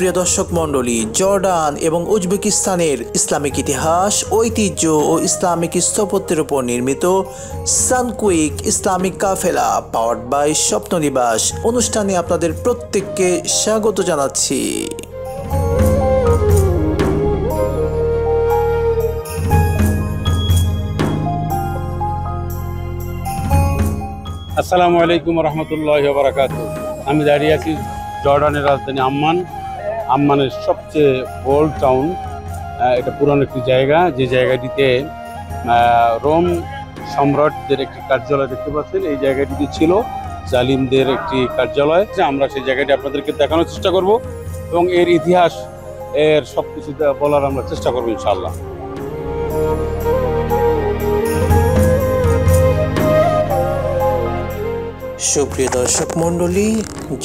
সুপ্রিয় দর্শক মণ্ডলী, জর্ডান এবং উজবেকিস্তানের ইসলামিক ইতিহাস, ঐতিহ্য ও ইসলামিক স্থাপত্যের উপর নির্মিত সানকুইক ইসলামিক কাফেলা পাওয়ার্ড বাই স্বপ্ননিবাস অনুষ্ঠানে আপনাদের প্রত্যেককে স্বাগত জানাচ্ছি। আসসালামু আলাইকুম রহমতুল্লাহি ওয়া বারাকাতুহু। আমি দাঁড়িয়ে আছি জর্ডানের রাজধানী আম্মানের সবচেয়ে ওল্ড টাউন। এটা পুরানো একটি জায়গা, যে জায়গাটিতে রোম সম্রাটদের একটি কার্যালয় দেখতে পাচ্ছেন। এই জায়গাটিতে ছিল জালিমদের একটি কার্যালয়। আমরা সেই জায়গাটি আপনাদেরকে দেখানোর চেষ্টা করব এবং এর ইতিহাস, এর সব কিছু বলার আমরা চেষ্টা করবো ইনশাআল্লাহ। সুপ্রিয় দর্শক মণ্ডলী,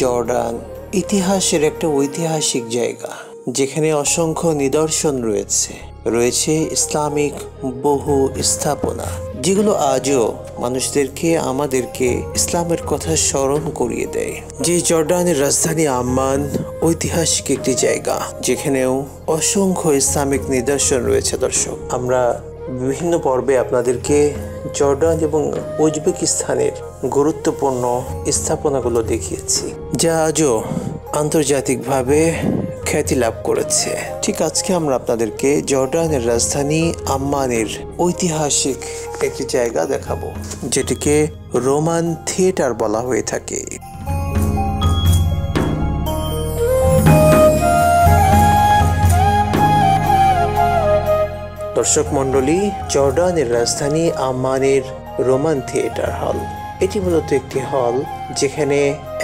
জর্ডান ইতিহাসের একটা ঐতিহাসিক জায়গা, যেখানে অসংখ্য নিদর্শন রয়েছে ইসলামিক বহু স্থাপনা, যেগুলো আজও মানুষদেরকে, আমাদেরকে ইসলামের কথা স্মরণ করিয়ে দেয়। যে জর্ডানের রাজধানী আম্মান ঐতিহাসিক একটি জায়গা, যেখানেও অসংখ্য ইসলামিক নিদর্শন রয়েছে। দর্শক, আমরা বিভিন্ন পর্বে আপনাদেরকে জর্ডান এবং উজবেকিস্তানের গুরুত্বপূর্ণ স্থাপনাগুলো দেখিয়েছি, যা আজও আন্তর্জাতিকভাবে খ্যাতি লাভ করেছে। ঠিক আজকে আমরা আপনাদেরকে জর্ডানের রাজধানী আম্মানের ঐতিহাসিক একটি জায়গা দেখাবো, যেটিকে রোমান থিয়েটার বলা হয়ে থাকে। দর্শক মণ্ডলী, জর্ডানের রাজধানী আম্মানের রোমান থিয়েটার হল, এটি মূলত একটি হল যেখানে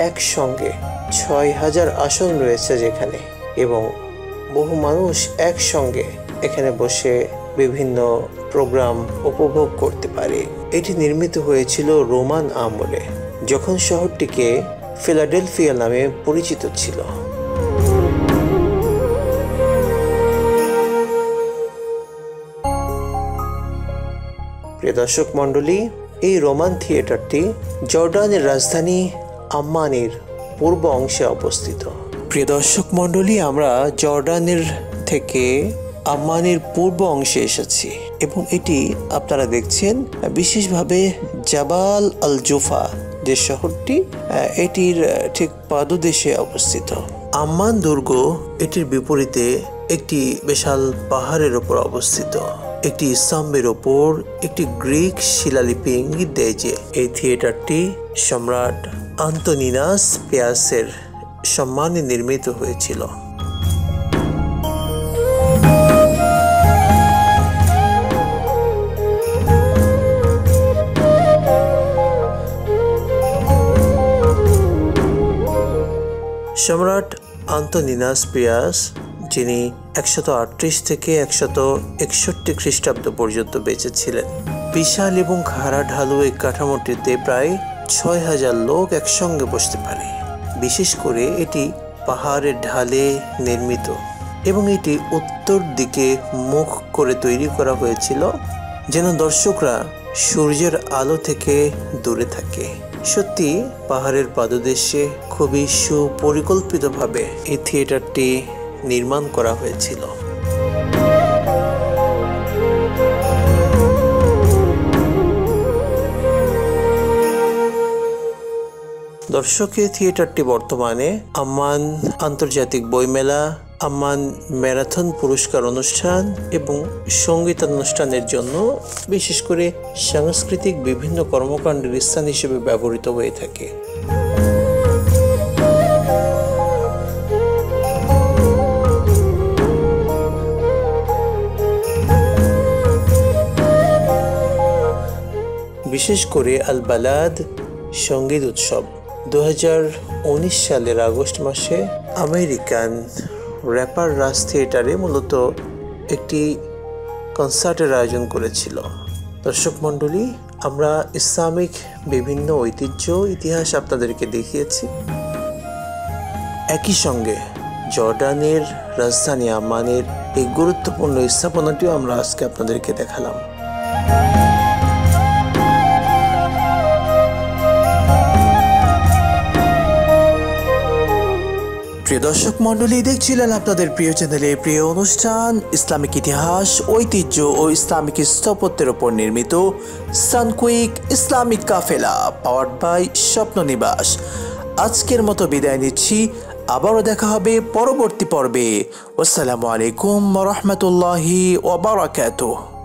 একসঙ্গে ৬,০০০ আসন রয়েছে, যেখানে এবং বহু মানুষ একসঙ্গে এখানে বসে বিভিন্ন প্রোগ্রাম উপভোগ করতে পারে। এটি নির্মিত হয়েছিল রোমান আমলে, যখন শহরটিকে ফিলাডেলফিয়া নামে পরিচিত ছিল। প্রিয় দর্শক মণ্ডলী, এই রোমান থিয়েটারটি জর্ডানের রাজধানী আম্মানের পূর্ব অংশে অবস্থিত। প্রিয় দর্শক মণ্ডলী, আমরা জর্ডানের থেকে আম্মানের পূর্ব অংশে এসেছি এবং এটি আপনারা দেখছেন বিশেষভাবে জাবাল আল জুফা যে শহরটি, এটির ঠিক পাদদেশে অবস্থিত। আম্মান দুর্গ এটির বিপরীতে একটি বিশাল পাহাড়ের উপর অবস্থিত। একটি স্তম্ভের ওপর একটি গ্রিক শিলালিপি ইঙ্গিত দেয় যে এই থিয়েটারটি সম্রাট আন্তোনিনাস পেয়াসের সম্মানে নির্মিত হয়েছিল। সম্রাট আন্তোনিনাস পেয়াস, যিনি ১৩৮ থেকে ১৬১ খ্রিস্টাব্দ পর্যন্ত বেঁচে ছিলেন, বিশাল এবং খাড়া ঢালু এই কাঠামোটিতে প্রায় ৬,০০০ লোক একসঙ্গে বসতে পারে। বিশেষ করে এটি পাহাড়ের ঢালে নির্মিত এবং এটি উত্তর দিকে মুখ করে তৈরি করা হয়েছিল, যেন দর্শকরা সূর্যের আলো থেকে দূরে থাকে। সত্যি পাহাড়ের পাদদেশে খুবই সুপরিকল্পিতভাবে এই থিয়েটারটি নির্মাণ করা হয়েছিল। দর্শক, এই থিয়েটারটি বর্তমানে আম্মান আন্তর্জাতিক বইমেলা, আম্মান ম্যারাথন পুরস্কার অনুষ্ঠান এবং সঙ্গীতানুষ্ঠানের জন্য, বিশেষ করে সাংস্কৃতিক বিভিন্ন কর্মকাণ্ডের স্থান হিসেবে ব্যবহৃত হয়ে থাকে। বিশেষ করে আল বালাদ সঙ্গীত উৎসব ২০১৯ সালের আগস্ট মাসে আমেরিকান র্যাপার রাজ থিয়েটারে মূলত একটি কনসার্টের আয়োজন করেছিল। দর্শক মণ্ডলী, আমরা ইসলামিক বিভিন্ন ঐতিহ্য, ইতিহাস আপনাদেরকে দেখিয়েছি। একই সঙ্গে জর্ডানের রাজধানী আম্মানের এই গুরুত্বপূর্ণ স্থাপনাটিও আমরা আজকে আপনাদেরকে দেখালাম। প্রিয় দর্শক মণ্ডলী, দেখছিলেন আপনাদের প্রিয় চ্যানেলে প্রিয় অনুষ্ঠান ইসলামিক ইতিহাস, ঐতিহ্য ও ইসলামিক স্থাপত্যের উপর নির্মিত সানকুইক ইসলামিক কাফেলা পাওয়ার্ড বাই স্বপ্ন নিবাস। আজকের মতো বিদায় নিচ্ছি, আবারও দেখা হবে পরবর্তী পর্বে। আসসালামু আলাইকুম ওয়া রাহমাতুল্লাহি ওয়া বারাকাতুহু।